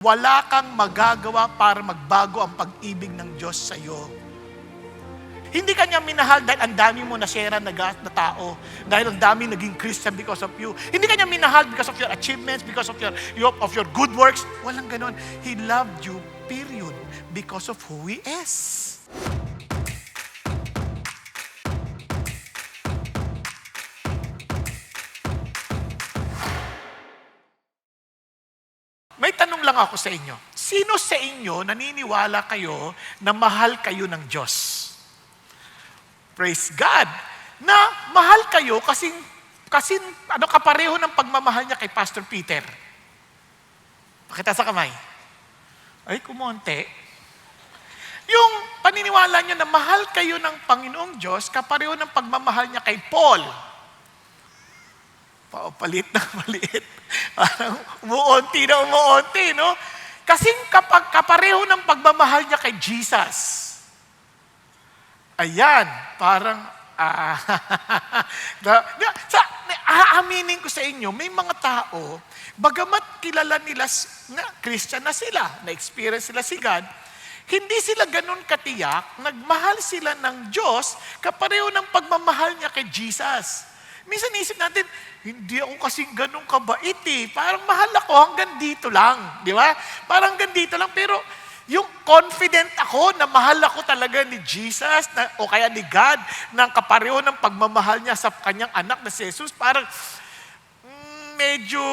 Wala kang magagawa para magbago ang pag-ibig ng Diyos sa iyo. Hindi kanya minahal dahil ang dami mo na-share na tao, dahil ang dami naging Christian because of you. Hindi kanya minahal because of your achievements, because of your good works. Walang ganon. He loved you, period, because of who He is. May tanong lang ako sa inyo. Sino sa inyo naniniwala kayo na mahal kayo ng Diyos? Praise God! Na mahal kayo kasi kapareho ng pagmamahal niya kay Pastor Peter. Pakita sa kamay. Ay, kumonte. Yung paniniwala niyo na mahal kayo ng Panginoong Diyos, kapareho ng pagmamahal niya kay Paul. Palit na maliit. Parang umuunti, no? Kasing kapareho ng pagmamahal niya kay Jesus. Ayan, parang, aaminin ko sa inyo, may mga tao, bagamat kilala nila na Christian na sila, na-experience sila si God, hindi sila ganun katiyak, nagmahal sila ng Diyos, kapareho ng pagmamahal niya kay Jesus. Minsan isip natin, hindi ako kasing ganun kabait eh. Parang mahal ako hanggang dito lang. Di ba? Parang hanggang dito lang. Pero yung confident ako na mahal ako talaga ni Jesus o kaya ni God ng kapareho ng pagmamahal niya sa kanyang anak na si Jesus, parang medyo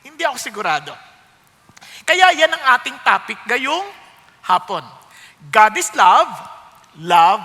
hindi ako sigurado. Kaya yan ang ating topic ngayong hapon. God is love, love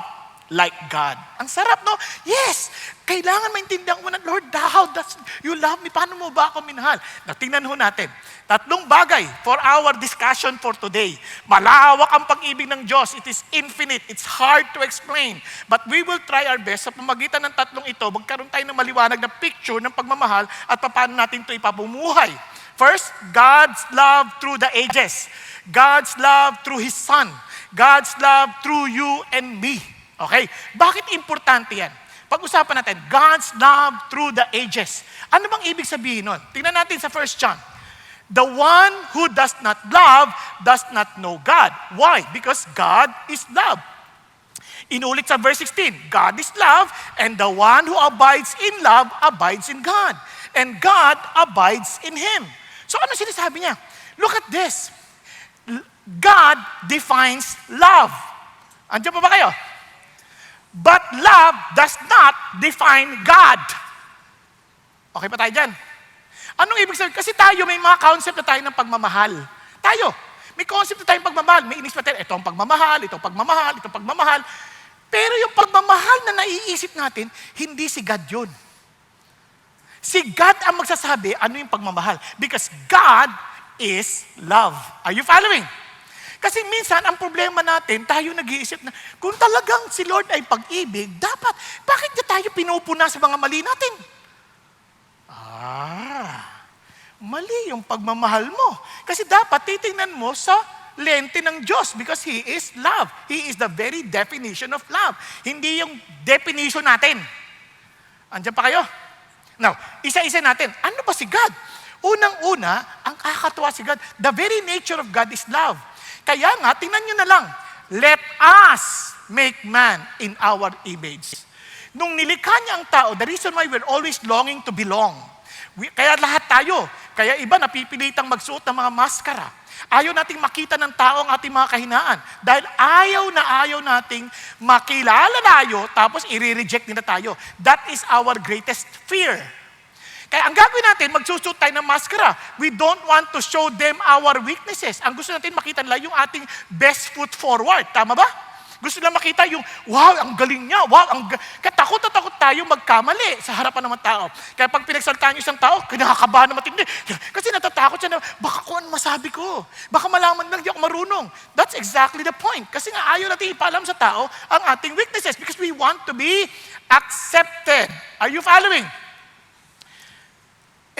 like God. Ang sarap, no? Yes! Kailangan maintindihan mo na, Lord, how does you love me? Paano mo ba ako minahal? Now, tingnan ho natin. 3 bagay for our discussion for today. Malawak ang pag-ibig ng Diyos. It is infinite. It's hard to explain. But we will try our best sa pamagitan ng 3 ito, magkaroon tayo ng maliwanag na picture ng pagmamahal at paano natin ito ipapumuhay. First, God's love through the ages. God's love through His Son. God's love through you and me. Okay? Bakit importante yan? Pag-usapan natin, God's love through the ages. Ano bang ibig sabihin nun? Tingnan natin sa 1 John. The one who does not love does not know God. Why? Because God is love. Inulit sa verse 16, God is love, and the one who abides in love abides in God. And God abides in Him. So ano sinasabi niya? Look at this. God defines love. Andiyan pa ba kayo? But love does not define God. Okay pa tayo dyan? Anong ibig sabihin? Kasi tayo may mga concept na tayo ng pagmamahal. Tayo, may concept na tayo ng pagmamahal. May inis pa tayo, itong pagmamahal, itong pagmamahal, itong pagmamahal. Pero yung pagmamahal na naiisip natin, hindi si God yun. Si God ang magsasabi, ano yung pagmamahal? Because God is love. Are you following? Kasi minsan, ang problema natin, tayo nag-iisip na, kung talagang si Lord ay pag-ibig, bakit niya tayo pinupuna sa mga mali natin? Mali yung pagmamahal mo. Kasi dapat titingnan mo sa lente ng Diyos because He is love. He is the very definition of love. Hindi yung definition natin. Andiyan pa kayo? Now, isa-isa natin, ano ba si God? Unang-una, ang kakatuwa si God, the very nature of God is love. Kaya nga, tingnan nyo na lang, let us make man in our image. Nung nilikha niya ang tao, the reason why we're always longing to belong. Kaya lahat tayo, kaya iba napipilitang magsuot ng mga maskara. Ayaw nating makita ng tao ang ating mga kahinaan. Dahil ayaw nating makilala tayo, tapos i-reject nila tayo. That is our greatest fear. Kaya ang gagawin natin, magsusut tayo ng maskara. We don't want to show them our weaknesses. Ang gusto natin makita nila yung ating best foot forward. Tama ba? Gusto nila makita yung, wow, ang galing niya. Wow, kaya takot tayo magkamali sa harapan ng mga tao. Kaya pag pinagsaltaan yung isang tao, kinakakabahan na matindi. Kasi natatakot siya na, baka kung ano masabi ko. Baka malaman lang di ako marunong. That's exactly the point. Kasi nga ayaw natin ipaalam sa tao ang ating weaknesses because we want to be accepted. Are you following?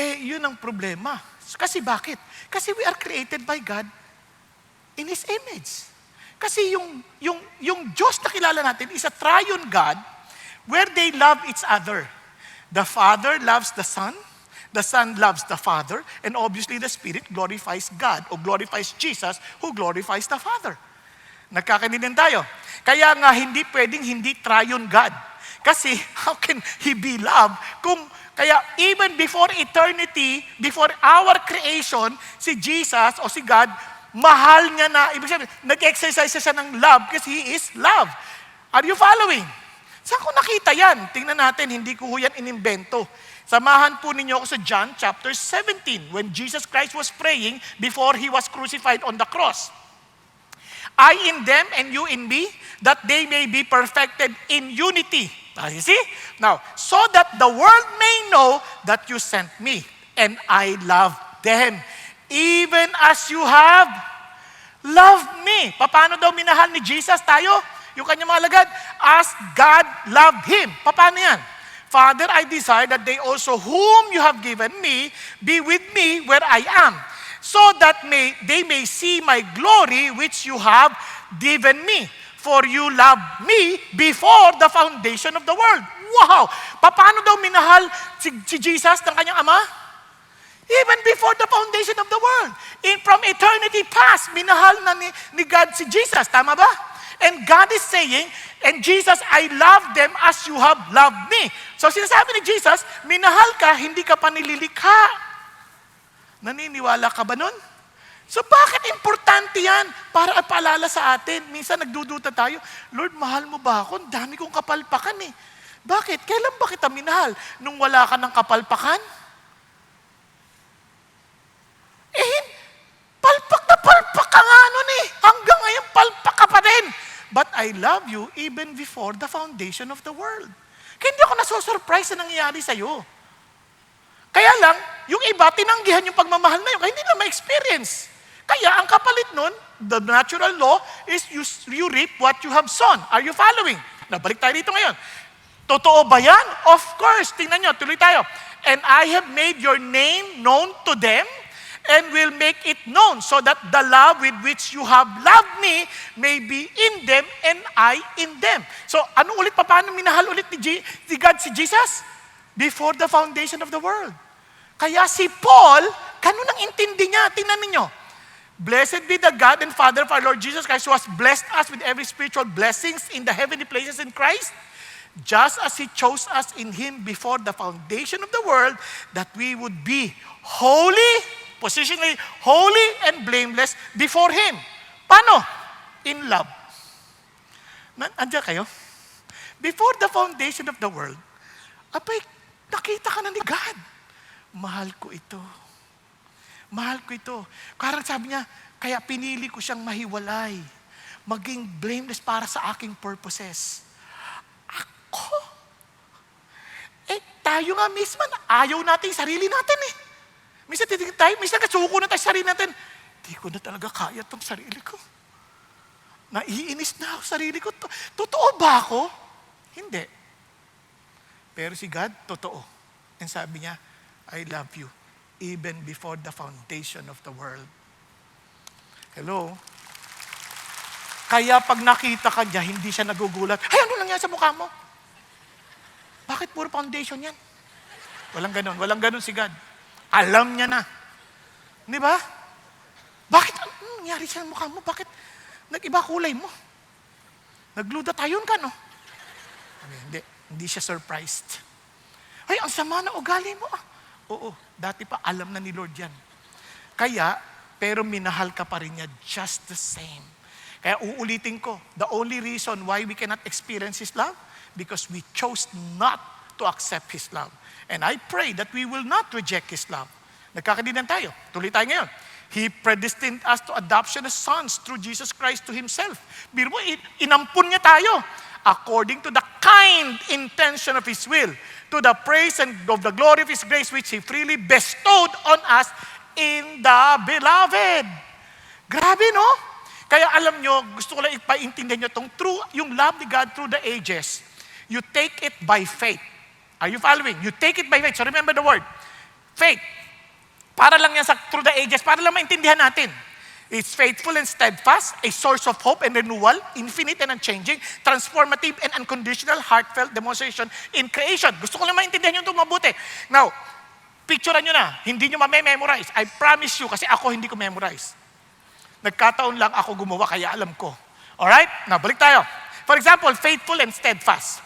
Yun ang problema. Kasi bakit? Kasi we are created by God in His image. Kasi yung Diyos na kilala natin is a triune God where they love each other. The Father loves the Son, The Son loves the Father, and obviously the Spirit glorifies God o glorifies Jesus who glorifies the Father. Nagkakaintindihan tayo. Kaya nga hindi pwedeng hindi triune God. Kasi how can He be loved kaya even before eternity, before our creation, si Jesus o si God, mahal niya na, ibig sabihin, nag-exercise siya ng love kasi He is love. Are you following? Saan ko nakita yan? Tingnan natin, hindi ko yan inimbento. Samahan po ninyo ako sa John chapter 17 when Jesus Christ was praying before He was crucified on the cross. I in them and you in me, that they may be perfected in unity. You see? Now, so that the world may know that you sent me and I love them, even as you have loved me. Paano daw minahal ni Jesus tayo? Yung kanyang mga alagad, as God loved Him. Paano yan? Father, I desire that they also whom you have given me be with me where I am, so that they may see my glory which you have given me. For you loved me before the foundation of the world. Wow! Paano daw minahal si Jesus ng kanyang Ama? Even before the foundation of the world. From eternity past, minahal na ni God si Jesus. Tama ba? And God is saying, and Jesus, I love them as you have loved me. So sinasabi ni Jesus, minahal ka, hindi ka pa nililikha. Naniniwala ka ba nun? So bakit importante yan? Para paalala sa atin. Minsan nagdududa tayo, Lord, mahal mo ba ako? Ang dami kong kapalpakan eh. Bakit? Kailan ba kita minahal? Nung wala ka ng kapalpakan? Palpak na palpak ka nga nun eh. Hanggang ngayon, palpak ka pa rin. But I love you even before the foundation of the world. Kaya hindi ako nasusurprise na nangyayari sa'yo. Kaya lang, yung iba, tinanggihan yung pagmamahal na yun, kaya hindi na ma-experience. Kaya ang kapalit nun, the natural law is you reap what you have sown. Are you following? Nabalik tayo dito ngayon. Totoo ba yan? Of course. Tingnan nyo, tuloy tayo. And I have made your name known to them, and will make it known, so that the love with which you have loved me may be in them and I in them. So, ano ulit, paano minahal ulit ni God si Jesus? Before the foundation of the world. Kaya si Paul, ganun ang intindi niya. Tingnan ninyo. Blessed be the God and Father of our Lord Jesus Christ, who has blessed us with every spiritual blessings in the heavenly places in Christ, just as He chose us in Him before the foundation of the world, that we would be holy, positionally holy and blameless before Him. Paano? In love. Andiyan kayo? Before the foundation of the world, abay, nakita ka na ni God. Mahal ko ito. Mahal ko ito. Karang sabi niya, kaya pinili ko siyang mahiwalay. Maging blameless para sa aking purposes. Ako? Tayo nga mismo, ayaw natin yung sarili natin eh. Minsan titigil tayo, minsan kasuko na tayo sa sarili natin. Di ko na talaga kaya itong sarili ko. Naiinis na ako sarili ko. Totoo ba ako? Hindi. Pero si God, totoo. And sabi niya, I love you even before the foundation of the world. Hello? Kaya pag nakita ka niya, hindi siya nagugulat. Ay, ano nangyari sa mukha mo? Bakit puro foundation yan? Walang ganun. Walang ganun si God. Alam niya na. Di ba? Bakit? Ano nangyari sa mukha mo? Bakit nag-iba kulay mo? Nagluda tayon ka, no? Hindi siya surprised. Ay, ang sama na ugali mo. Oo, dati pa alam na ni Lord yan. Kaya, pero minahal ka pa rin niya just the same. Kaya uulitin ko, the only reason why we cannot experience His love, because we chose not to accept His love. And I pray that we will not reject His love. Nagkakaintindihan tayo. Tuloy tayo ngayon. He predestined us to adoption as sons through Jesus Christ to Himself. Biro mo, inampun niya tayo according to the kind intention of His will, to the praise and of the glory of His grace which He freely bestowed on us in the beloved. Grabe, no? Kaya alam nyo, gusto ko lang ipaintindihan nyo yung love ni God through the ages. You take it by faith. Are you following? You take it by faith. So remember the word. Faith. Para lang yan through the ages, para lang maintindihan natin. It's faithful and steadfast, a source of hope and renewal, infinite and unchanging, transformative and unconditional, heartfelt demonstration in creation. Gusto ko lang maintindihan yung ito mabuti. Now, Picturean nyo na, hindi nyo memorize. I promise you, kasi ako hindi ko memorize. Nagkataon lang ako gumawa, kaya alam ko. Alright? Now, balik tayo. For example, faithful and steadfast.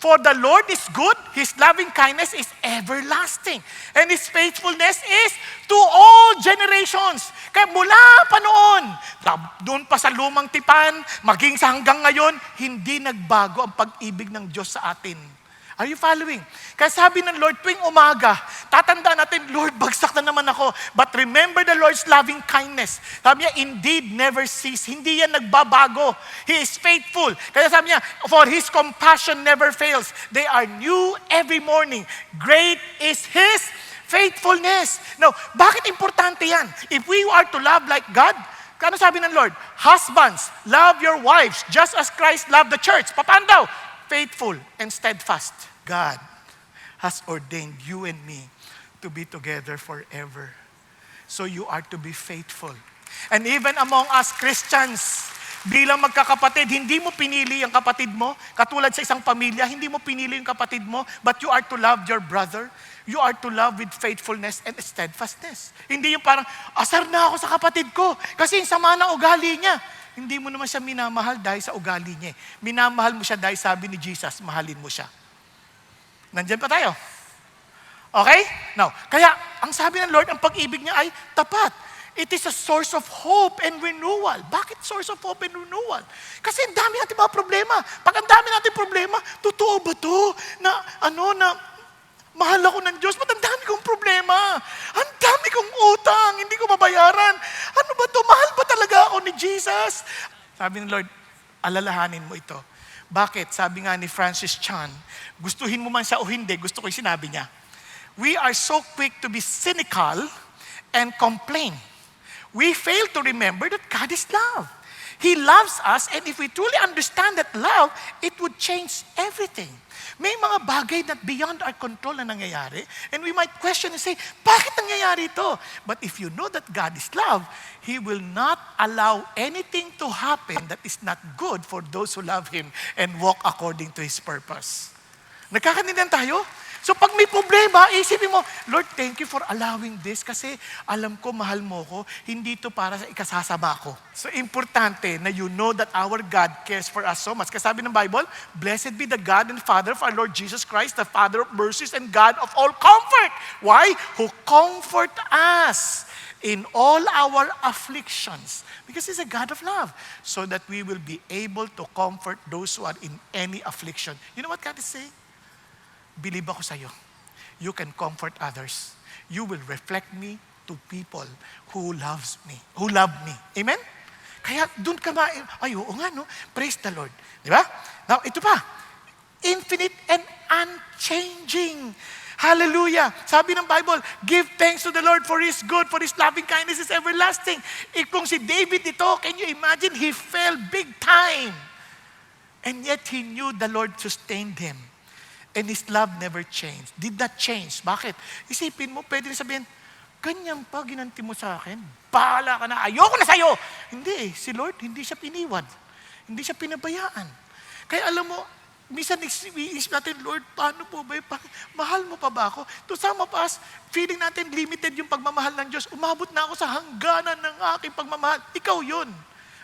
For the Lord is good, His loving kindness is everlasting, and His faithfulness is to all generations. Kaya mula pa noon, doon pa sa lumang tipan, maging sa hanggang ngayon, hindi nagbago ang pag-ibig ng Diyos sa atin. Are you following? Kaya sabi ng Lord, tuwing umaga, tatandaan natin, Lord, bagsak na naman ako. But remember the Lord's loving kindness. Sabi niya, indeed, never cease. Hindi yan nagbabago. He is faithful. Kaya sabi niya, for His compassion never fails. They are new every morning. Great is His faithfulness. Now, bakit importante yan? If we are to love like God, ano sabi ng Lord? Husbands, love your wives just as Christ loved the church. Paano daw? Faithful and steadfast. God has ordained you and me to be together forever. So you are to be faithful. And even among us Christians, bilang magkakapatid, hindi mo pinili ang kapatid mo. Katulad sa isang pamilya, hindi mo pinili yung kapatid mo, but you are to love your brother. You are to love with faithfulness and steadfastness. Hindi yung parang, asar na ako sa kapatid ko kasi yung sama ng ugali niya. Hindi mo naman siya minamahal dahil sa ugali niya. Minamahal mo siya dahil sabi ni Jesus, mahalin mo siya. Nandyan pa tayo. Okay? Now, kaya ang sabi ng Lord, ang pag-ibig niya ay tapat. It is a source of hope and renewal. Bakit source of hope and renewal? Kasi ang dami natin mga problema. Pag ang dami natin problema, totoo ba to? Na mahal ako ng Diyos, ba't ang dami kong problema? Ang dami kong utang, hindi ko mabayaran. Ano ba to? Mahal ba talaga ako ni Jesus? Sabi ng Lord, alalahanin mo ito. Bakit? Sabi nga ni Francis Chan, gustuhin mo man siya o hindi, gusto ko yung sinabi niya. We are so quick to be cynical and complain. We fail to remember that God is love. He loves us, and if we truly understand that love, it would change everything. May mga bagay na beyond our control na nangyayari, and we might question and say, bakit nangyayari ito? But if you know that God is love, He will not allow anything to happen that is not good for those who love Him and walk according to His purpose. Nagkakanindihan tayo? So pag may problema, isipin mo, Lord, thank you for allowing this kasi alam ko, mahal mo ko, hindi ito para sa ikasasama ko. So importante na you know that our God cares for us so much. Kasi sabi ng Bible, blessed be the God and Father of our Lord Jesus Christ, the Father of mercies and God of all comfort. Why? Who comfort us in all our afflictions. Because He's a God of love. So that we will be able to comfort those who are in any affliction. You know what God is saying? Believe ako sa'yo. You can comfort others. You will reflect me to people who love me. Amen? Kaya doon ka oo nga no, praise the Lord. Di ba? Now, ito pa. Infinite and unchanging. Hallelujah. Sabi ng Bible, give thanks to the Lord for His good, for His loving kindness is everlasting. Kung si David ito, can you imagine? He fell big time. And yet he knew the Lord sustained him. And His love never changed. Did not change. Bakit? Isipin mo, pwede rin sabihin, ganyan pa, ginanti mo sa akin. Bahala ka na, ayoko na sa'yo. Hindi si Lord, hindi siya piniwan. Hindi siya pinabayaan. Kaya alam mo, minsan isip natin, Lord, paano po ba? Mahal mo pa ba ako? To some of us, feeling natin limited yung pagmamahal ng Diyos. Umabot na ako sa hangganan ng aking pagmamahal. Ikaw yun.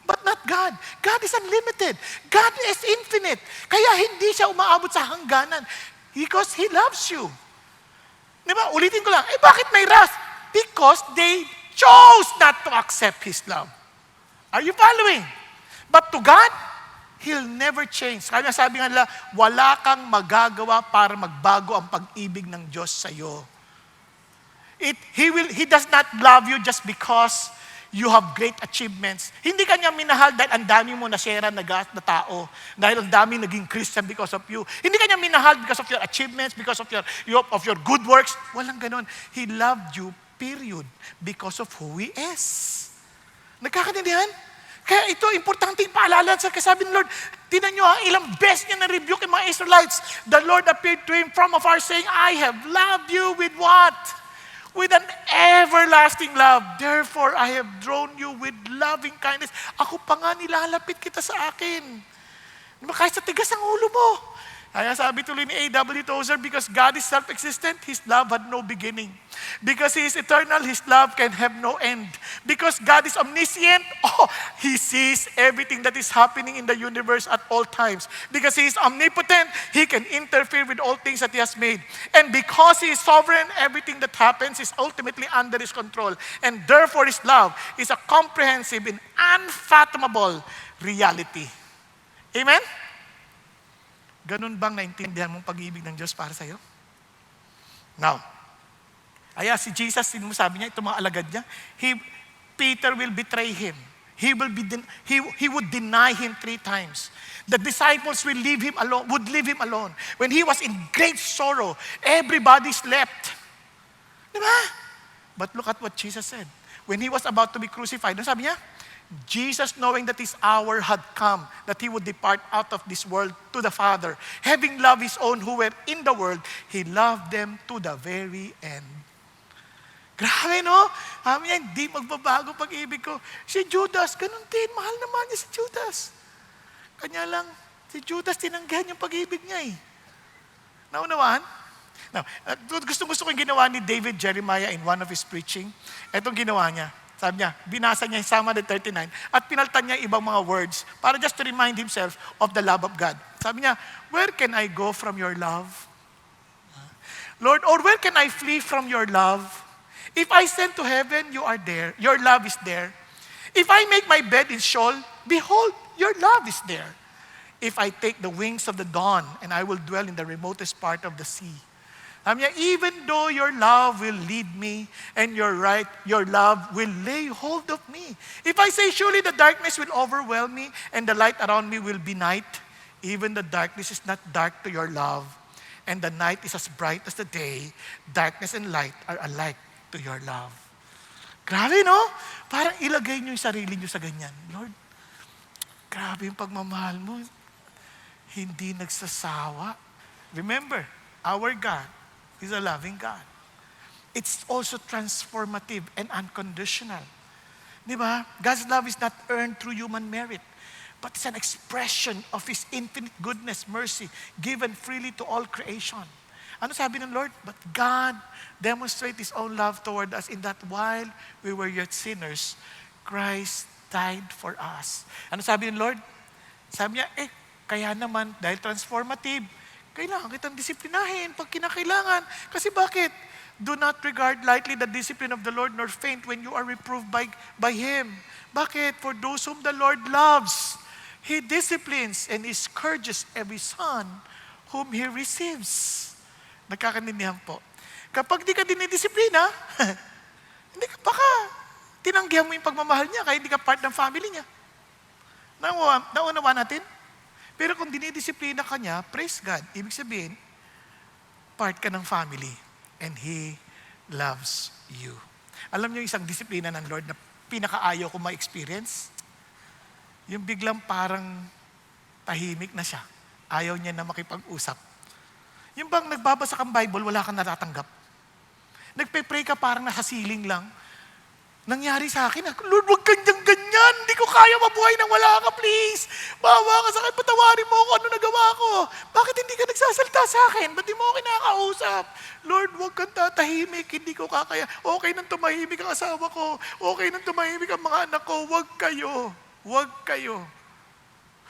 But not God. God is unlimited. God is infinite. Kaya hindi siya umaabot sa hangganan. Because He loves you. Diba? Ulitin ko lang. Bakit may wrath? Because they chose not to accept His love. Are you following? But to God, He'll never change. Kaya sabi nga nila, wala kang magagawa para magbago ang pag-ibig ng Diyos sa iyo. He does not love you just because you have great achievements. Hindi kanya minahal dahil ang dami mo na-share na tao. Dahil ang dami naging Christian because of you. Hindi kanya minahal because of your achievements, because of your good works. Walang ganon. He loved you, period, because of who He is. Nagkakaintindihan? Kaya ito, importanteng paalala sa kasabi ng Lord. Tinan nyo ilang beses niya na-rebuke yung mga Israelites. The Lord appeared to him from afar saying, I have loved you with what? With an everlasting love. Therefore, I have drawn you with loving kindness. Ako pa nga nilalapit kita sa akin. Kahit sa tigas ang ulo mo. Kaya sabi tuloy ni A.W. Tozer, because God is self-existent, His love had no beginning. Because He is eternal, His love can have no end. Because God is omniscient, He sees everything that is happening in the universe at all times. Because He is omnipotent, He can interfere with all things that He has made. And because He is sovereign, everything that happens is ultimately under His control. And therefore, His love is a comprehensive and unfathomable reality. Amen? Ganun bang naintindihan mong pag-ibig ng Diyos para sa'yo? Now, si Jesus, sabi niya, itong mga alagad niya, Peter will betray Him. He would deny Him 3 times. The disciples would leave Him alone. When He was in great sorrow, everybody slept. Diba? But look at what Jesus said. When He was about to be crucified, ano sabi niya? Jesus, knowing that His hour had come, that He would depart out of this world to the Father, having loved His own who were in the world, He loved them to the very end. Grabe, no? Sabi niya, hindi magbabago pag-ibig ko. Si Judas, ganun din. Mahal naman niya si Judas. Kanya lang, si Judas tinanggihan yung pag-ibig niya eh. Naunawaan? Now, gusto ko yung ginawa ni David Jeremiah in one of his preaching. Etong ginawa niya. Sabi niya, binasa niya yung Psalm 139 at pinaltan niya ibang mga words para just to remind himself of the love of God. Sabi niya, where can I go from your love? Lord, or where can I flee from your love? If I send to heaven, you are there. Your love is there. If I make my bed in Sheol, behold, your love is there. If I take the wings of the dawn and I will dwell in the remotest part of the sea. Sabi niya, even though your love will lead me and your love will lay hold of me. If I say, surely the darkness will overwhelm me and the light around me will be night, even the darkness is not dark to your love, and the night is as bright as the day, darkness and light are alike to your love. Grabe, no? Parang ilagay niyo yung sarili niyo sa ganyan. Lord, grabe yung pagmamahal mo. Hindi nagsasawa. Remember, our God is a loving God. It's also transformative and unconditional. Di ba? God's love is not earned through human merit, but it's an expression of His infinite goodness, mercy, given freely to all creation. Ano sabi ng Lord? But God demonstrated His own love toward us in that while we were yet sinners, Christ died for us. Ano sabi ng Lord? Sabi niya, kaya naman, dahil transformative, kailangan kitang disiplinahin pag kinakailangan. Kasi bakit? Do not regard lightly the discipline of the Lord, nor faint when you are reproved by Him. Bakit? For those whom the Lord loves, He disciplines and He scourges every son whom He receives. Nagkakanindihan po. Kapag di ka dinidisiplina, hindi ka baka tinanggihan mo yung pagmamahal niya kaya hindi ka part ng family niya. Naunawa natin? Pero kung dinidisiplina ka niya, praise God. Ibig sabihin, part ka ng family and He loves you. Alam niyo isang disiplina ng Lord na pinakaayaw ko ma-experience? Yung biglang parang tahimik na siya. Ayaw niya na makipag-usap. Yung bang nagbabasa kang Bible, wala kang natatanggap. Nagpe-pray ka parang nasa ceiling lang. Nangyari sa akin, Lord, huwag kang ganyan. Hindi ko kaya mabuhay nang wala ka, please. Bawa ka sa akin, patawarin mo ako, ano nagawa ko. Bakit hindi ka nagsasalta sa akin? Ba't di mo ako kinakausap? Lord, huwag kang tatahimik, hindi ko kakaya. Okay nang tumahimik ang asawa ko. Okay nang tumahimik ang mga anak ko. Huwag kayo. Huwag kayo.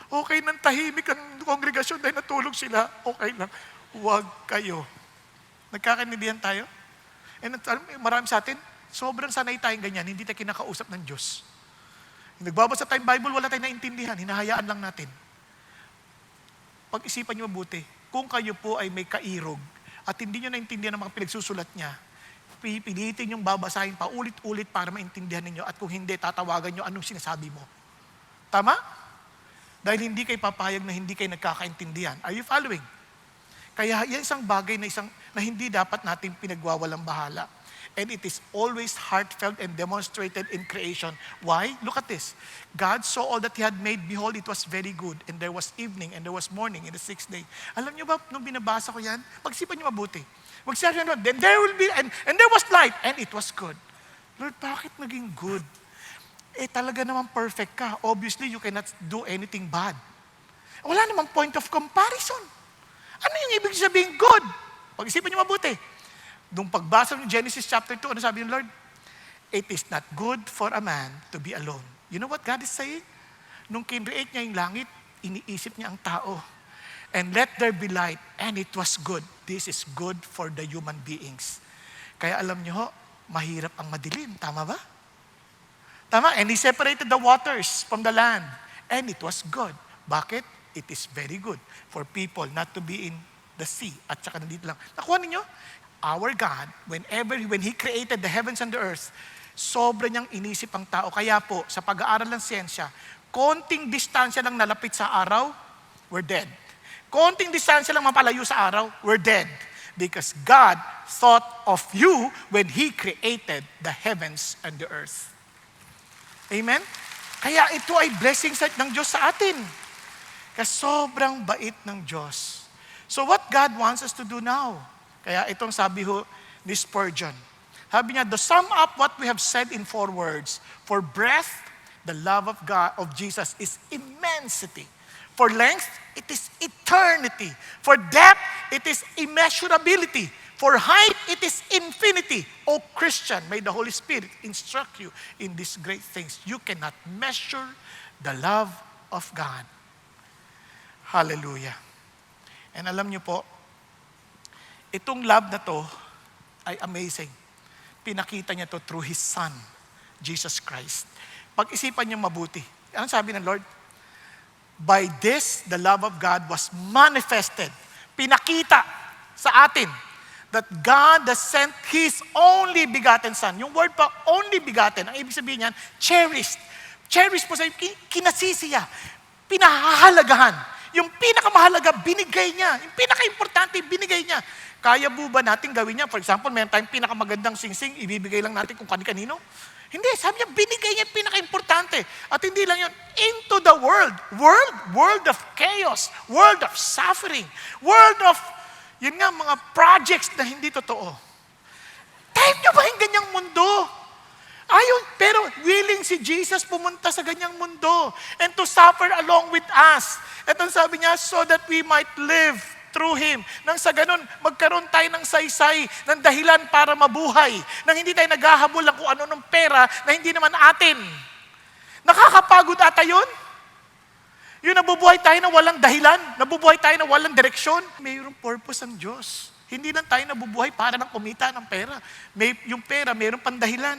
Okay nang tahimik ang kongregasyon dahil natulog sila. Okay lang. Huwag kayo. Nagkakaintindihan tayo? And marami sa atin, sobrang sanay tayong ganyan, hindi tayo kinakausap ng Diyos. Nagbabasa tayong Bible, wala tayong naintindihan, hinahayaan lang natin. Pag-isipan niyo mabuti, kung kayo po ay may kairog at hindi niyo naintindihan ang mga pinagsusulat niya, pipilitin niyong babasahin pa ulit-ulit para maintindihan ninyo at kung hindi, tatawagan niyo anong sinasabi mo. Tama? Dahil hindi kayo papayag na hindi kayo nagkakaintindihan. Are you following? Kaya yan isang bagay na hindi dapat natin pinagwawalang bahala. And it is always heartfelt and demonstrated in creation. Why? Look at this. God saw all that He had made. Behold, it was very good. And there was evening and there was morning in the 6th day. Alam niyo ba, nung binabasa ko yan, pagsipan niyo mabuti. Magsabi niyo, then there will be, and there was light, and it was good. Lord, bakit naging good? Talaga naman perfect ka. Obviously, you cannot do anything bad. Wala namang point of comparison. Ano yung ibig sabihin good? Pag-isipan niyo mabuti. Nung pagbasa ng Genesis chapter 2, ano sabi ng Lord? It is not good for a man to be alone. You know what God is saying? Nung kinreate niya yung langit, iniisip niya ang tao. And let there be light, and it was good. This is good for the human beings. Kaya alam niyo ho, mahirap ang madilim. Tama ba? Tama? And He separated the waters from the land. And it was good. Bakit? It is very good for people not to be in the sea. At saka nandito lang. Nakuha ninyo? Our God, when He created the heavens and the earth, sobra niyang inisip ang tao. Kaya po, sa pag-aaral ng siyensya, konting distansya lang nalapit sa araw, we're dead. Konting distansya lang mapalayo sa araw, we're dead. Because God thought of you when He created the heavens and the earth. Amen? Kaya ito ay blessing ng Diyos sa atin. Kasi sobrang bait ng Diyos. So what God wants us to do now? Kaya itong sabi ho ni Spurgeon. Sabi niya, to sum up what we have said in 4 words, for breadth, the love of God, of Jesus is immensity. For length, it is eternity. For depth, it is immeasurability. For height, it is infinity. O Christian, may the Holy Spirit instruct you in these great things. You cannot measure the love of God. Hallelujah. And alam niyo po, itong love na to ay amazing. Pinakita niya to through His Son, Jesus Christ. Pag-isipan niyo mabuti. Ano sabi ng Lord? By this, the love of God was manifested. Pinakita sa atin that God has sent His only begotten Son. Yung word pa, only begotten, ang ibig sabihin niyan, cherished. Cherished po sa kinasisiya, pinahahalagahan. Yung pinakamahalaga, binigay niya. Yung pinaka-importante, binigay niya. Kaya po ba natin gawin niya? For example, meron tayong pinakamagandang singsing, ibibigay lang natin kung kani-kanino. Hindi, sabi niya, binigay niya yung pinaka-importante. At hindi lang yun, into the world. World of chaos. World of suffering. World of, yun nga, mga projects na hindi totoo. Type niyo ba yung ganyang mundo? Ayun, pero willing si Jesus pumunta sa ganyang mundo and to suffer along with us. At ang sabi niya, so that we might live through Him. Nang sa ganun, magkaroon tayo ng saysay, ng dahilan para mabuhay. Nang hindi tayo naghahabol ng kung ano ng pera na hindi naman atin. Nakakapagod ata yun? Yung nabubuhay tayo na walang dahilan, nabubuhay tayo na walang direksyon. Mayroong purpose ang Diyos. Hindi lang tayo nabubuhay para ng kumita ng pera. Yung pera, mayroong pandahilan.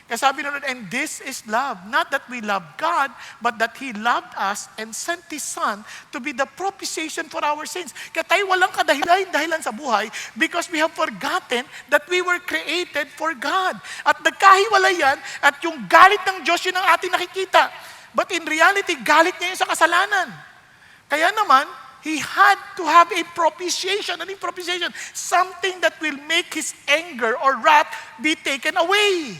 Kaya sabi na, and this is love. Not that we love God, but that He loved us and sent His Son to be the propitiation for our sins. Kaya tayo walang dahilan sa buhay because we have forgotten that we were created for God. At nagkahiwalay yan, at yung galit ng Diyos, yun ang ating nakikita. But in reality, galit niya yun sa kasalanan. Kaya naman, He had to have a propitiation. Ano yung propitiation? Something that will make His anger or wrath be taken away.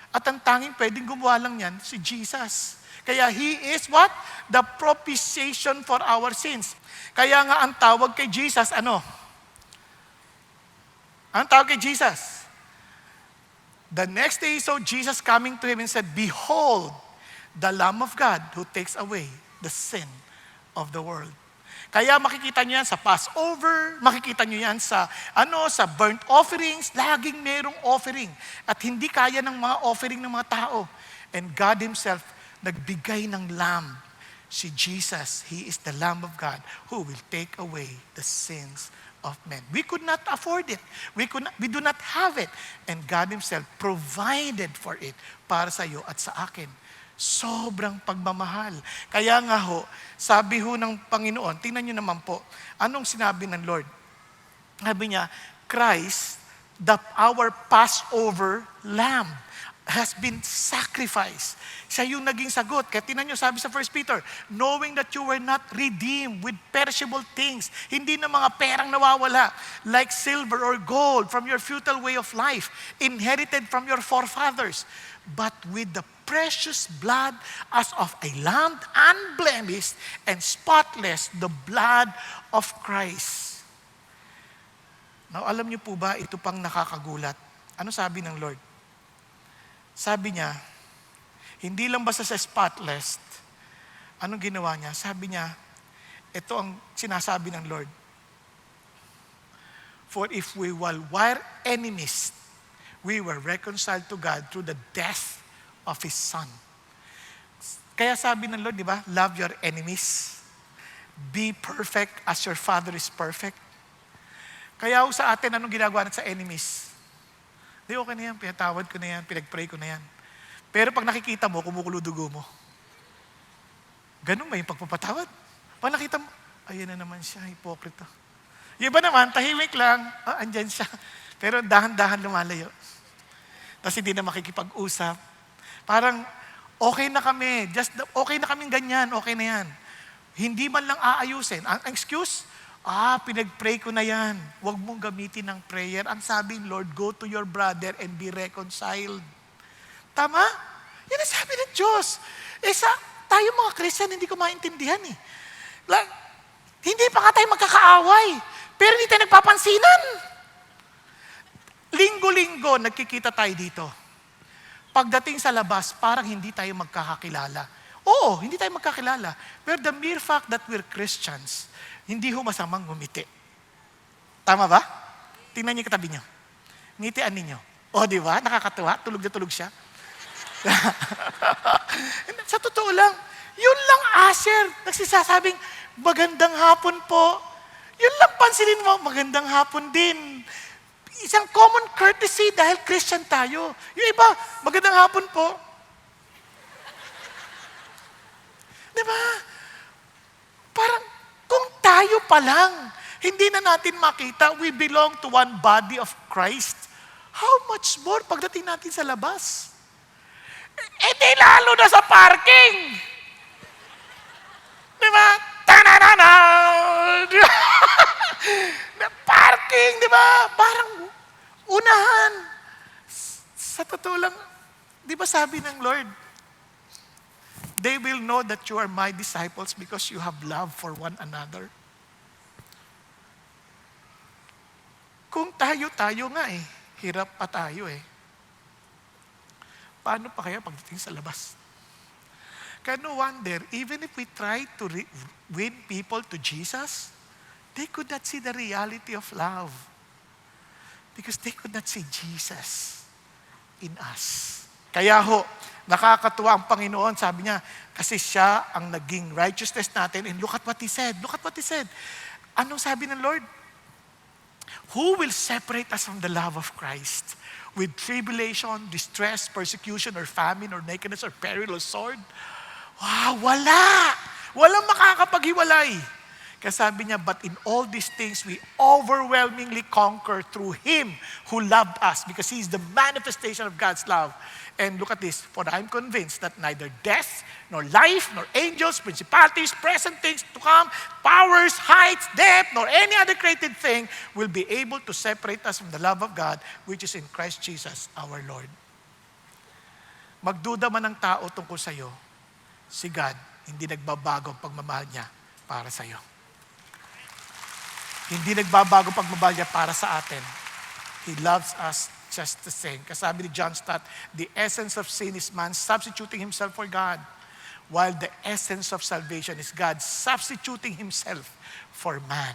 At ang tanging pwedeng gumawa lang yan, si Jesus. Kaya He is what? The propitiation for our sins. Kaya nga ang tawag kay Jesus, ano? Ang tawag kay Jesus. The next day, so Jesus coming to Him and said, behold, the Lamb of God who takes away the sin of the world. Kaya makikita niyo yan sa Passover, makikita niyo yan sa sa burnt offerings, laging merong offering. At hindi kaya ng mga offering ng mga tao. And God Himself nagbigay ng lamb. Si Jesus, He is the Lamb of God who will take away the sins of men. We could not afford it. We do not have it. And God Himself provided for it para sa iyo at sa akin. Sobrang pagmamahal. Kaya nga ho, sabi ho ng Panginoon, tingnan nyo naman po, anong sinabi ng Lord? Sabi niya, Christ, our Passover lamb, has been sacrificed. Siya yung naging sagot. Kaya tingnan nyo, sabi sa 1 Peter, knowing that you were not redeemed with perishable things, hindi na mga perang nawawala, like silver or gold from your futile way of life, inherited from your forefathers, but with the precious blood as of a lamb, unblemished and spotless, the blood of Christ. Now, alam niyo po ba, ito pang nakakagulat. Ano sabi ng Lord? Sabi niya, hindi lang basta sa spotless, anong ginawa niya? Sabi niya, ito ang sinasabi ng Lord, For if we were enemies, we were reconciled to God through the death of His Son. Kaya sabi ng Lord, di ba? Love your enemies. Be perfect as your Father is perfect. Kaya sa atin, anong ginagawa natin sa enemies? Di, okay na yan, pinatawad ko na yan, pinag-pray ko na yan. Pero pag nakikita mo, kumukulo dugo mo. Ganun ba yung pagpapatawad? Pag nakita mo, ayan na naman siya, hipokrita. Yung iba naman, tahimik lang, andyan siya. Pero dahan-dahan lumalayo. Tapos hindi na makikipag-usap. Parang, okay na kami, okay na kaming ganyan, okay na yan. Hindi man lang aayusin. Ang excuse, pinag-pray ko na yan. Huwag mong gamitin ng prayer. Ang sabi, Lord, go to your brother and be reconciled. Tama? Yan ang sabi ng Diyos. Tayo mga Christian, hindi ko maintindihan eh. Hindi pa nga tayo magkakaaway. Pero hindi tayo nagpapansinan. Linggo-linggo, nagkikita tayo dito. Pagdating sa labas, parang hindi tayo magkakakilala. Oo, hindi tayo magkakilala. Pero the mere fact that we're Christians, hindi ho masamang ngumiti. Tama ba? Tingnan niyo katabi niyo. Ngitian ninyo. O, di ba? Nakakatuwa. Tulog na tulog siya. Sa totoo lang, yun lang Asher, nagsisasabing, magandang hapon po. Yun lang pansinin mo, magandang hapon din. Isang common courtesy dahil Christian tayo. Yung iba, magandang hapon po. Diba? Parang kung tayo pa lang, hindi na natin makita, we belong to one body of Christ. How much more pagdating natin sa labas? Di lalo na sa parking. Diba? Tananana! Parking, diba? Parang unahan. Sa totoo lang, di ba sabi ng Lord, they will know that you are my disciples because you have love for one another. Kung tayo nga eh, hirap pa tayo eh. Paano pa kaya pagdating sa labas? Kaya no wonder, even if we try to win people to Jesus, they could not see the reality of love. Because they could not see Jesus in us. Kaya ho, nakakatuwa ang Panginoon, sabi niya, kasi siya ang naging righteousness natin. And look at what He said. Look at what He said. Anong sabi ng Lord? Who will separate us from the love of Christ? With tribulation, distress, persecution, or famine, or nakedness, or peril, or sword? Wow, wala! Walang makakapaghiwalay. Kaya sabi niya, but in all these things, we overwhelmingly conquer through Him who loved us because He is the manifestation of God's love. And look at this, for I'm convinced that neither death, nor life, nor angels, principalities, present things to come, powers, heights, depth, nor any other created thing will be able to separate us from the love of God which is in Christ Jesus our Lord. Magduda man ang tao tungkol sa iyo, si God, hindi nagbabago ang pagmamahal niya para sa iyo. Hindi nagbabago ang pagmamahal niya para sa atin. He loves us just the same. Kasabi ni John Stott, the essence of sin is man substituting himself for God, while the essence of salvation is God substituting Himself for man.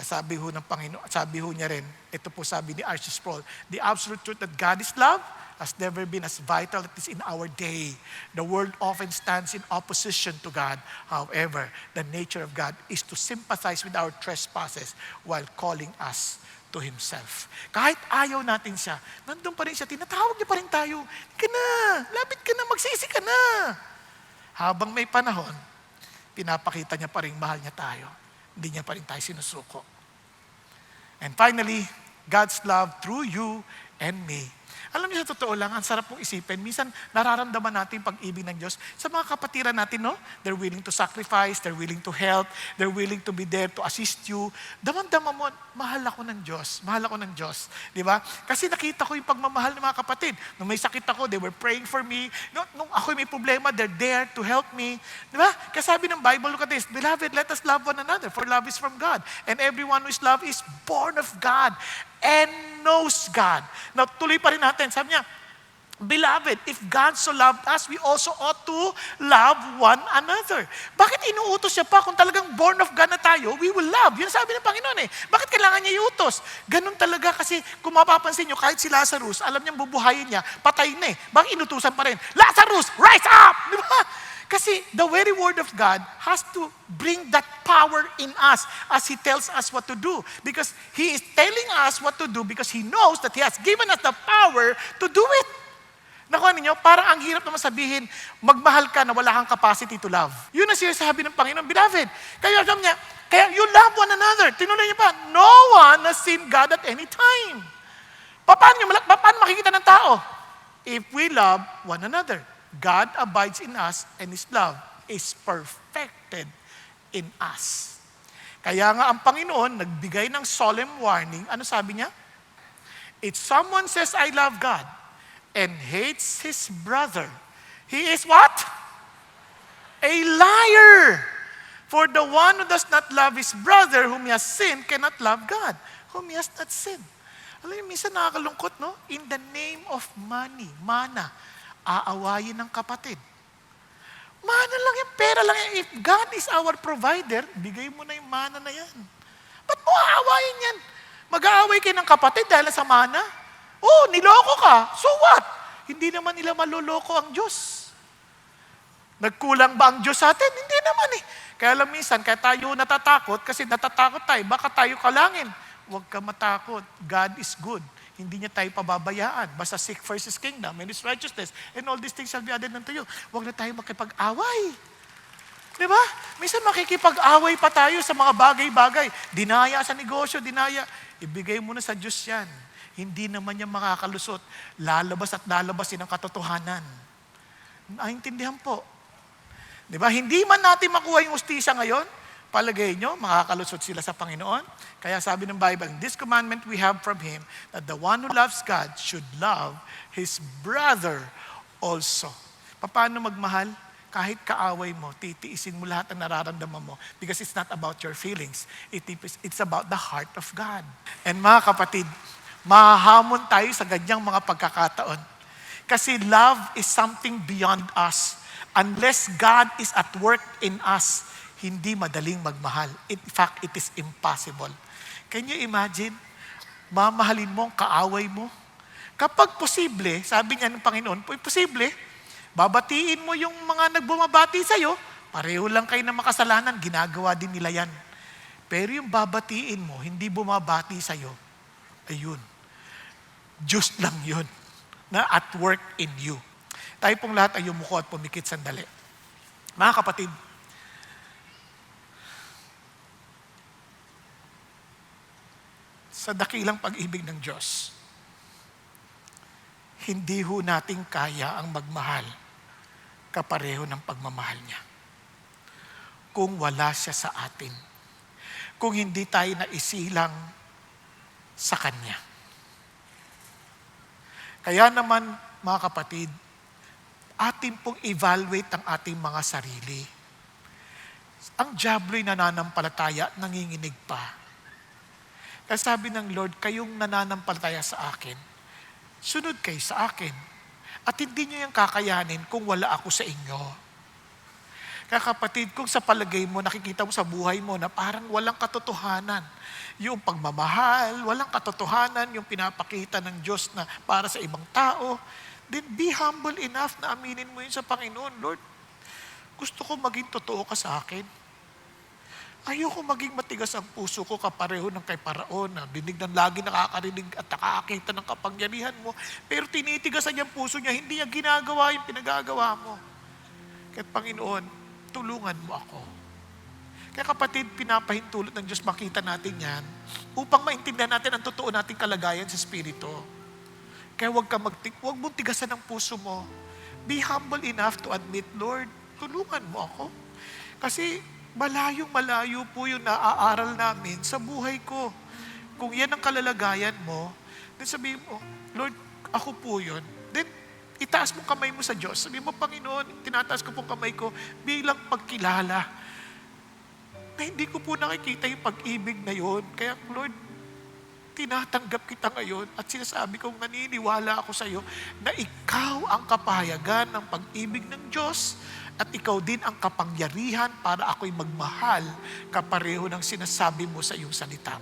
Sabi ho ng Panginoon, sabi ho niya rin, ito po sabi ni R.C. Sproul, the absolute truth that God is love has never been as vital as it is in our day. The world often stands in opposition to God. However, the nature of God is to sympathize with our trespasses while calling us to Himself. Kahit ayaw natin siya, nandun pa rin siya, tinatawag niya pa rin tayo. Ka na, lapit ka na, magsisi ka na. Habang may panahon, pinapakita niya pa rin mahal niya tayo. Hindi niya pa rin tayo sinusuko. And finally, God's love through you and me. Alam niyo, sa totoo lang, ang sarap pong isipin. Minsan, nararamdaman natin yung pag-ibig ng Diyos. Sa mga kapatiran natin, no? They're willing to sacrifice, they're willing to help, they're willing to be there to assist you. Damang-dama mo, mahal ako ng Diyos. Mahal ako ng Diyos. Di ba? Kasi nakita ko yung pagmamahal ng mga kapatid. Nung may sakit ako, they were praying for me. Nung ako may problema, they're there to help me. Di ba? Kasi sabi ng Bible, look at this, Beloved, let us love one another, for love is from God. And everyone who is loved is born of God and knows God. Now, tuloy pa rin natin. Sabi niya, Beloved, if God so loved us, we also ought to love one another. Bakit inuutos siya pa kung talagang born of God na tayo, we will love. Yun sabi ng Panginoon eh. Bakit kailangan niya iutos? Ganun talaga kasi kung mapapansin nyo, kahit si Lazarus, alam niyang bubuhayin niya, patay na eh. Bakit inutusan pa rin? Lazarus, rise up! Di ba? Kasi the very word of God has to bring that power in us as He tells us what to do. Because He is telling us what to do because He knows that He has given us the power to do it. Nakuha ninyo, parang ang hirap naman sabihin, magmahal ka na wala kang capacity to love. Yun ang sinasabi ng Panginoon, beloved. Kaya alam niya, kaya you love one another. Tinuloy niya pa, no one has seen God at any time. Paano makikita ng tao? If we love one another, God abides in us and His love is perfected in us. Kaya nga ang Panginoon nagbigay ng solemn warning. Ano sabi niya? If someone says, I love God, and hates his brother, he is what? A liar. For the one who does not love his brother whom he has sinned cannot love God, whom he has not sinned. Alam niyo, minsan nakakalungkot, no? In the name of money, mana, aawayin ng kapatid. Mana lang yan, pera lang yan. If God is our provider, bigay mo na yung mana na yan. Ba't mo aawayin yan? Mag-aaway kayo ng kapatid dahil sa mana? Oh, niloko ka. So what? Hindi naman nila maluloko ang Diyos. Nagkulang ba ang Diyos sa atin? Hindi naman eh. Kaya alam minsan, kaya tayo natatakot, kasi natatakot tayo, baka tayo kalangin. Huwag ka matakot. God is good. Hindi niya tayo pababayaan. Basta seek first His kingdom and His righteousness, and all these things shall be added unto you. Huwag na tayo makipag-away. Diba? Minsan makikipag-away pa tayo sa mga bagay-bagay. Dinaya sa negosyo, dinaya. Ibigay mo na sa Diyos yan. Hindi naman niya makakalusot. Lalabas at lalabasin ang katotohanan. Naintindihan po. Di ba? Hindi man natin makuha yung ustisya ngayon, palagay nyo, makakalusot sila sa Panginoon. Kaya sabi ng Bible, this commandment we have from Him, that the one who loves God should love his brother also. Paano magmahal? Kahit kaaway mo, titiisin mo lahat ang nararamdaman mo because it's not about your feelings. It's about the heart of God. And mga kapatid, mahahamon tayo sa ganyang mga pagkakataon. Kasi love is something beyond us. Unless God is at work in us, hindi madaling magmahal. In fact, it is impossible. Can you imagine? Mamahalin mo ang kaaway mo. Kapag posible, sabi niya ng Panginoon, posible, babatiin mo yung mga nagbumabati sa'yo, pareho lang kayo na makasalanan, ginagawa din nila yan. Pero yung babatiin mo, hindi bumabati sa'yo, ayun. Diyos lang yun na at work in you. Tayo pong lahat ay yumuko at pumikit sandali. Mga kapatid, sa dakilang pag-ibig ng Diyos, hindi ho natin kaya ang magmahal kapareho ng pagmamahal niya. Kung wala siya sa atin. Kung hindi tayo naisilang sa Kanya. Kaya naman, mga kapatid, atin pong evaluate ang ating mga sarili. Ang diablo'y nananampalataya, nanginginig pa. Kaya sabi ng Lord, kayong nananampalataya sa akin, sunod kayo sa akin. At hindi nyo yung kakayanin kung wala ako sa inyo. Kaya kapatid, kung sa palagay mo, nakikita mo sa buhay mo na parang walang katotohanan, yung pagmamahal, walang katotohanan, yung pinapakita ng Diyos na para sa ibang tao, then be humble enough na aminin mo yun sa Panginoon. Lord, gusto ko maging totoo ka sa akin. Ayoko maging matigas ang puso ko kapareho ng kay Paraon na dinig ng lagi nakakarinig at nakakakita ng kapangyarihan mo. Pero tinitigasan niya ang puso niya, hindi niya ginagawa yung pinagagawa mo. Kaya Panginoon, tulungan mo ako. Kaya kapatid, pinapahintulot ng Diyos makita natin yan upang maintindihan natin ang totoo nating kalagayan sa Espiritu. Kaya huwag mong tigasan ang puso mo. Be humble enough to admit, Lord, tulungan mo ako. Kasi malayo po yung naaaral namin sa buhay ko. Kung yan ang kalalagayan mo, then sabihin mo, Lord, ako po yun. Then, itaas mo kamay mo sa Diyos. Sabihin mo, Panginoon, tinataas ko pong kamay ko bilang pagkilala na hindi ko po nakikita yung pag-ibig na yun. Kaya, Lord, tinatanggap kita ngayon at sinasabi kong naniniwala ako sa iyo na ikaw ang kapahayagan ng pag-ibig ng Diyos at ikaw din ang kapangyarihan para ako'y magmahal kapareho ng sinasabi mo sa iyong salita.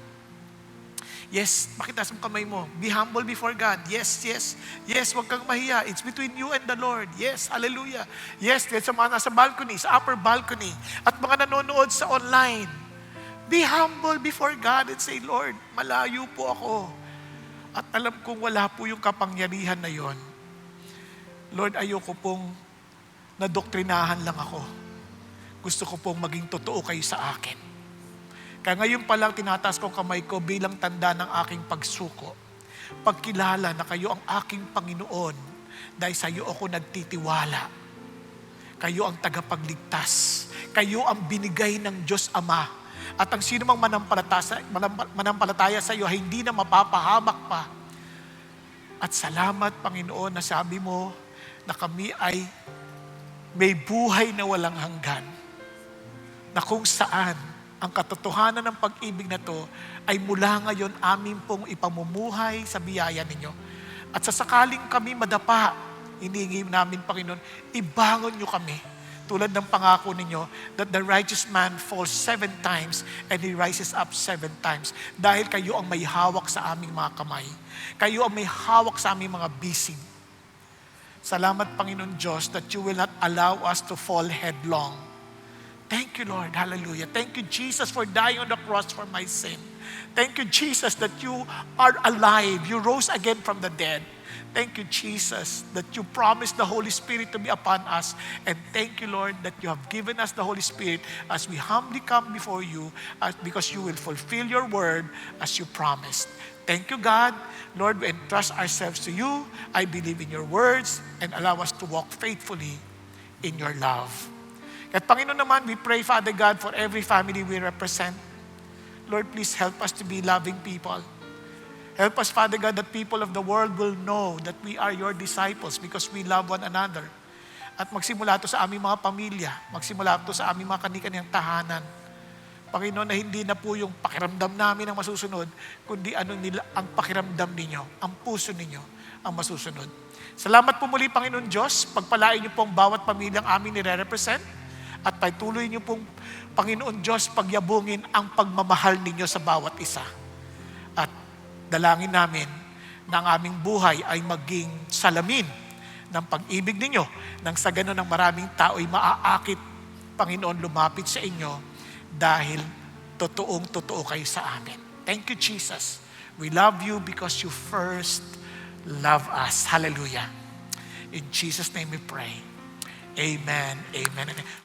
Yes, pakitaas mo kamay mo. Be humble before God. Yes, yes. Yes, huwag kang mahiya. It's between you and the Lord. Yes, hallelujah. Yes, sa mga nasa balcony, sa upper balcony, at mga nanonood sa online. Be humble before God and say, Lord, malayo po ako. At alam kong wala po yung kapangyarihan na yon. Lord, ayoko pong nadoktrinahan lang ako. Gusto ko pong maging totoo kayo sa akin. Kaya ngayon pa lang tinataas ko kamay ko bilang tanda ng aking pagsuko. Pagkilala na kayo ang aking Panginoon dahil sa iyo ako nagtitiwala. Kayo ang tagapagligtas. Kayo ang binigay ng Diyos Ama. At ang sino mang manampalataya sa iyo ay hindi na mapapahamak pa. At salamat, Panginoon, na sabi mo na kami ay may buhay na walang hanggan. Na kung saan ang katotohanan ng pag-ibig na to ay mula ngayon amin pong ipamumuhay sa biyaya ninyo. At sa sakaling kami madapa, hinihingi namin, Panginoon, ibangon nyo kami. Tulad ng pangako ninyo that the righteous man falls 7 times and he rises up 7 times. Dahil kayo ang may hawak sa aming mga kamay. Kayo ang may hawak sa aming mga bisig. Salamat, Panginoon Diyos, that you will not allow us to fall headlong. Thank you, Lord. Hallelujah. Thank you, Jesus, for dying on the cross for my sin. Thank you, Jesus, that you are alive. You rose again from the dead. Thank you, Jesus, that you promised the Holy Spirit to be upon us. And thank you, Lord, that you have given us the Holy Spirit as we humbly come before you because you will fulfill your word as you promised. Thank you, God. Lord, we entrust ourselves to you. I believe in your words and allow us to walk faithfully in your love. At Panginoon naman, we pray, Father God, for every family we represent. Lord, please help us to be loving people. Help us, Father God, that people of the world will know that we are your disciples because we love one another. At magsimula ito sa aming mga pamilya. Magsimula ito sa aming mga kani-kaniyang tahanan. Panginoon, na hindi na po yung pakiramdam namin ang masusunod, kundi ang pakiramdam ninyo, ang puso ninyo ang masusunod. Salamat po muli, Panginoon Diyos. Pagpalain niyo po ang bawat pamilyang amin nire-represent. At patuloy niyo pong, Panginoon Diyos, pagyabungin ang pagmamahal ninyo sa bawat isa. At dalangin namin na ang aming buhay ay maging salamin ng pag-ibig ninyo. Nang sa ganun ng maraming tao ay maaakit, Panginoon, lumapit sa inyo dahil totoong-totoo kayo sa amin. Thank you, Jesus. We love you because you first love us. Hallelujah. In Jesus' name we pray. Amen. Amen. Amen.